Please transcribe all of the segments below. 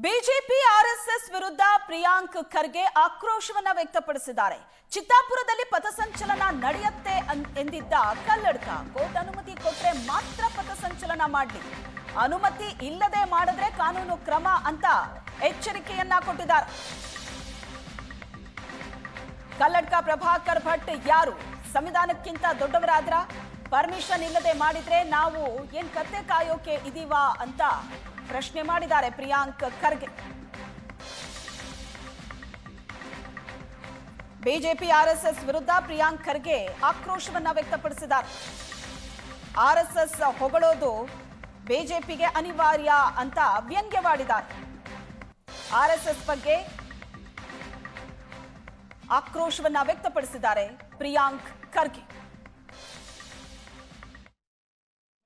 BJP RSS ವಿರುದ್ಧ ಪ್ರಿಯಾಂಕ್ ಖರ್ಗೆ ಆಕ್ರೋಶವನ್ನ ವ್ಯಕ್ತಪಡಿಸಿದ್ದಾರೆ. ಚಿತ್ತಾಪುರದಲ್ಲಿ ಪಥಸಂಚಲನ ನಡೆಯುತ್ತೆ ಎಂದಿದ್ದ ಕಲ್ಲಡ್ಕ ಕೋರ್ಟ್ ಅನುಮತಿ ಕೊಟ್ಟರೆ ಮಾತ್ರ ಪಥಸಂಚಲನ ಮಾಡಲಿ, ಅನುಮತಿ ಇಲ್ಲದೆ ಮಾಡಿದ್ರೆ ಕಾನೂನು ಕ್ರಮ ಅಂತ ಎಚ್ಚರಿಕೆಯನ್ನ ಕೊಟ್ಟಿದ್ದಾರೆ. ಕಲ್ಲಡ್ಕ ಪ್ರಭಾಕರ್ ಭಟ್ ಯಾರು? ಸಂವಿಧಾನಕ್ಕಿಂತ ದೊಡ್ಡವರಾದ್ರ? ಪರ್ಮಿಷನ್ ಇಲ್ಲದೆ ಮಾಡಿದ್ರೆ ನಾವು ಏನ್ ಕತ್ತೆ ಕಾಯೋಕೆ ಇದೀವಾ ಅಂತ ಪ್ರಶ್ನೆ ಮಾಡಿದ್ದಾರೆ ಪ್ರಿಯಾಂಕ್ ಖರ್ಗೆ. ಬಿಜೆಪಿ ಆರ್ಎಸ್ಎಸ್ ವಿರುದ್ಧ ಪ್ರಿಯಾಂಕ್ ಖರ್ಗೆ ಆಕ್ರೋಶವನ್ನ ವ್ಯಕ್ತಪಡಿಸಿದ್ದಾರೆ. ಆರ್ಎಸ್ಎಸ್ ಹೊಗಳೋದು ಬಿಜೆಪಿಗೆ ಅನಿವಾರ್ಯ ಅಂತ ವ್ಯಂಗ್ಯವಾಡಿದ್ದಾರೆ. ಆರ್ಎಸ್ಎಸ್ ಬಗ್ಗೆ ಆಕ್ರೋಶವನ್ನ ವ್ಯಕ್ತಪಡಿಸಿದ್ದಾರೆ ಪ್ರಿಯಾಂಕ್ ಖರ್ಗೆ.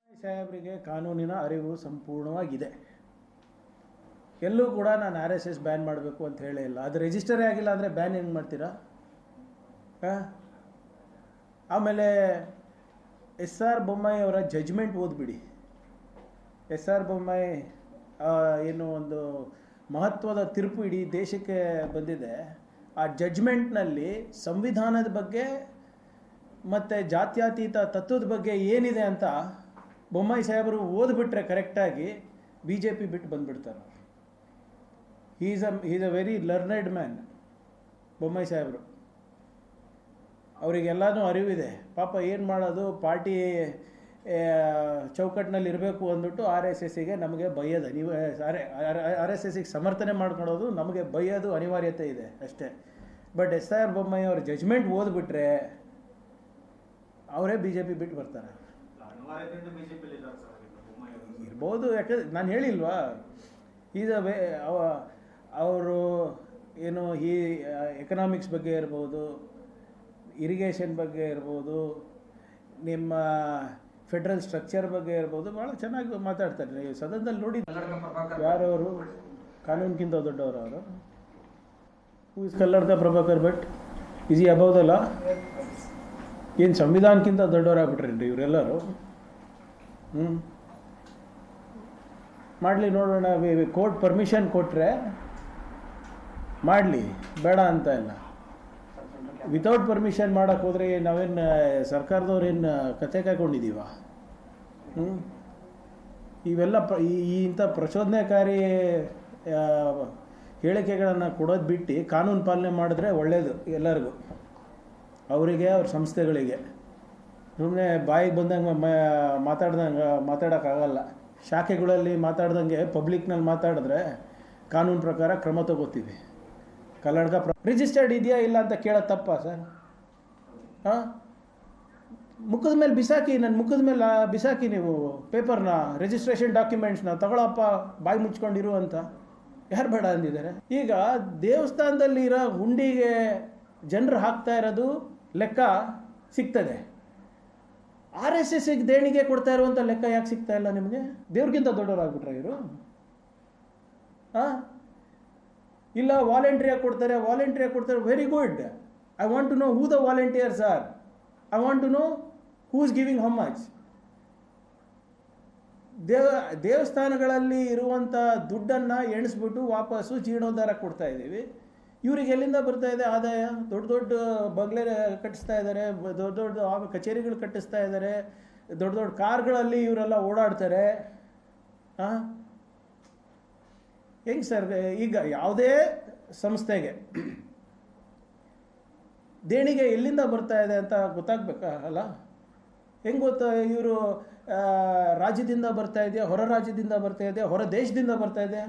ಸಾಹೇಬರಿಗೆ ಕಾನೂನಿನ ಅರಿವು ಸಂಪೂರ್ಣವಾಗಿದೆ. ಎಲ್ಲೂ ಕೂಡ ನಾನು RSS ಬ್ಯಾನ್ ಮಾಡಬೇಕು ಅಂತ ಹೇಳೇ ಇಲ್ಲ. ಅದು ರಿಜಿಸ್ಟರೇ ಆಗಿಲ್ಲ ಅಂದರೆ ಬ್ಯಾನ್ ಹೆಂಗೆ ಮಾಡ್ತೀರಾ? ಆಮೇಲೆ SR ಬೊಮ್ಮಾಯಿ ಅವರ ಜಜ್ಮೆಂಟ್ ಓದ್ಬಿಡಿ. SR ಬೊಮ್ಮಾಯಿ ಏನು ಒಂದು ಮಹತ್ವದ ತೀರ್ಪು ಇಡೀ ದೇಶಕ್ಕೆ ಬಂದಿದೆ. ಆ ಜಜ್ಮೆಂಟ್ನಲ್ಲಿ ಸಂವಿಧಾನದ ಬಗ್ಗೆ ಮತ್ತು ಜಾತ್ಯತೀತ ತತ್ವದ ಬಗ್ಗೆ ಏನಿದೆ ಅಂತ ಬೊಮ್ಮಾಯಿ ಸಾಹೇಬರು ಓದ್ಬಿಟ್ರೆ ಕರೆಕ್ಟಾಗಿ BJP ಬಿಟ್ಟು ಬಂದುಬಿಡ್ತಾರೆ. Is a very learned man Bommai ಸಾಹೇಬರು. ಅವರಿಗೆಲ್ಲನೂ ಅರಿವಿದೆ. ಪಾಪ ಏನು ಮಾಡೋದು, ಪಾರ್ಟಿ ಚೌಕಟ್ಟಿನಲ್ಲಿ ಇರಬೇಕು ಅಂದ್ಬಿಟ್ಟು RSSಗೆ ನಮಗೆ ಬೈಯೋದು ನೀವು RSSಗೆ ಸಮರ್ಥನೆ ಮಾಡ್ಕೊಳೋದು ನಮಗೆ ಬೈಯೋದು ಅನಿವಾರ್ಯತೆ ಇದೆ ಅಷ್ಟೇ. ಬಟ್ SR ಬೊಮ್ಮಾಯಿ ಅವ್ರ ಜಜ್ಮೆಂಟ್ ಓದ್ಬಿಟ್ರೆ ಅವರೇ BJP ಬಿಟ್ಟು ಬರ್ತಾರೆ. ಇರ್ಬೋದು, ಯಾಕಂದ್ರೆ ನಾನು ಹೇಳಿಲ್ವಾ, ಅವರು ಏನು ಈ ಎಕನಾಮಿಕ್ಸ್ ಬಗ್ಗೆ ಇರ್ಬೋದು, ಇರಿಗೇಷನ್ ಬಗ್ಗೆ ಇರ್ಬೋದು, ನಿಮ್ಮ ಫೆಡ್ರಲ್ ಸ್ಟ್ರಕ್ಚರ್ ಬಗ್ಗೆ ಇರ್ಬೋದು, ಭಾಳ ಚೆನ್ನಾಗಿ ಮಾತಾಡ್ತಾರೆ. ನೀವು ಸದನದಲ್ಲಿ ನೋಡಿ ಯಾರವರು ಕಾನೂನಿಗಿಂತ ದೊಡ್ಡವರು ಅವರು. Who is Kalladka Prabhakar Bhat? Is ಈ ಅಬೌವ್ ದ ಲಾ? ಏನು ಸಂವಿಧಾನಕ್ಕಿಂತ ದೊಡ್ಡವರಾಗ್ಬಿಟ್ರೇನ್ರಿ ಇವರೆಲ್ಲರೂ? ಮಾಡಲಿ, ನೋಡೋಣ. ಕೋರ್ಟ್ ಪರ್ಮಿಷನ್ ಕೊಟ್ಟರೆ ಮಾಡಲಿ, ಬೇಡ ಅಂತ ಇಲ್ಲ. ವಿತೌಟ್ ಪರ್ಮಿಷನ್ ಮಾಡೋಕ್ಕೆ ಹೋದರೆ ನಾವೇನು ಸರ್ಕಾರದವ್ರೇನು ಕತೆ ಕಾಯ್ಕೊಂಡಿದ್ದೀವ? ಇವೆಲ್ಲ ಇಂಥ ಪ್ರಚೋದನೆಕಾರಿ ಹೇಳಿಕೆಗಳನ್ನು ಕೊಡೋದು ಬಿಟ್ಟು ಕಾನೂನು ಪಾಲನೆ ಮಾಡಿದ್ರೆ ಒಳ್ಳೆಯದು ಎಲ್ಲರಿಗೂ, ಅವರಿಗೆ, ಅವ್ರ ಸಂಸ್ಥೆಗಳಿಗೆ. ಸುಮ್ಮನೆ ಬಾಯಿಗೆ ಬಂದಂಗೆ ಮಾತಾಡೋಕ್ಕಾಗಲ್ಲ. ಶಾಖೆಗಳಲ್ಲಿ ಮಾತಾಡ್ದಂಗೆ ಪಬ್ಲಿಕ್ನಲ್ಲಿ ಮಾತಾಡಿದ್ರೆ ಕಾನೂನು ಪ್ರಕಾರ ಕ್ರಮ ತಗೋತೀವಿ. ಕಲ್ಲಡ್ಕ ರಿಜಿಸ್ಟರ್ಡ್ ಇದೆಯಾ ಇಲ್ಲ ಅಂತ ಕೇಳೋದು ತಪ್ಪಾ ಸರ್? ಮುಖದ ಮೇಲೆ ಬಿಸಾಕಿ, ನನ್ನ ಮುಖದ ಮೇಲೆ ಬಿಸಾಕಿ ನೀವು ಪೇಪರ್ನ, ರಿಜಿಸ್ಟ್ರೇಷನ್ ಡಾಕ್ಯುಮೆಂಟ್ಸ್ನ ತಗೊಳಪ್ಪ, ಬಾಯಿ ಮುಚ್ಕೊಂಡಿರು ಅಂತ ಯಾರು ಬೇಡ ಅಂದಿದ್ದಾರೆ? ಈಗ ದೇವಸ್ಥಾನದಲ್ಲಿ ಇರೋ ಹುಂಡಿಗೆ ಜನರು ಹಾಕ್ತಾ ಇರೋದು ಲೆಕ್ಕ ಸಿಗ್ತದೆ. RSSಗೆ ದೇಣಿಗೆ ಕೊಡ್ತಾ ಇರುವಂಥ ಲೆಕ್ಕ ಯಾಕೆ ಸಿಗ್ತಾ ಇಲ್ಲ ನಿಮಗೆ? ದೇವ್ರಿಗಿಂತ ದೊಡ್ಡವರಾಗ್ಬಿಟ್ರೆ ಇವರು? ಇಲ್ಲ ವಾಲಂಟ್ರಿಯಾಗಿ ಕೊಡ್ತಾರೆ, very good. I want to know who the volunteers are. I want to know who is giving how much. ದೇವಸ್ಥಾನಗಳಲ್ಲಿ ಇರುವಂಥ ದುಡ್ಡನ್ನು ಎಣಿಸ್ಬಿಟ್ಟು ವಾಪಸ್ಸು ಜೀರ್ಣೋದ್ಧಾರ ಕೊಡ್ತಾ ಇದ್ದೀವಿ. ಇವ್ರಿಗೆ ಎಲ್ಲಿಂದ ಬರ್ತಾ ಇದೆ ಆದಾಯ? ದೊಡ್ಡ ದೊಡ್ಡ ಬಂಗ್ಲೆ ಕಟ್ಟಿಸ್ತಾ ಇದ್ದಾರೆ, ದೊಡ್ಡ ದೊಡ್ಡ ಕಚೇರಿಗಳು ಕಟ್ಟಿಸ್ತಾ ಇದ್ದಾರೆ, ದೊಡ್ಡ ದೊಡ್ಡ ಕಾರ್ಗಳಲ್ಲಿ ಇವರೆಲ್ಲ ಓಡಾಡ್ತಾರೆ. ಹೆಂಗೆ ಸರ್? ಈಗ ಯಾವುದೇ ಸಂಸ್ಥೆಗೆ ದೇಣಿಗೆ ಎಲ್ಲಿಂದ ಬರ್ತಾ ಇದೆ ಅಂತ ಗೊತ್ತಾಗಬೇಕಲ್ಲ? ಹೆಂಗೆ ಗೊತ್ತಾ? ಇವರು ರಾಜ್ಯದಿಂದ ಬರ್ತಾ ಇದೆಯಾ, ಹೊರ ರಾಜ್ಯದಿಂದ ಬರ್ತಾ ಇದೆಯಾ, ಹೊರ ದೇಶದಿಂದ ಬರ್ತಾ ಇದೆಯಾ?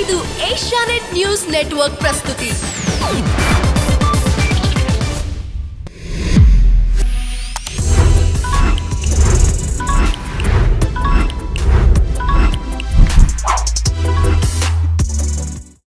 ಇದು ಏಷ್ಯಾನೆಟ್ ನ್ಯೂಸ್ ನೆಟ್ವರ್ಕ್ ಪ್ರಸ್ತುತಿ.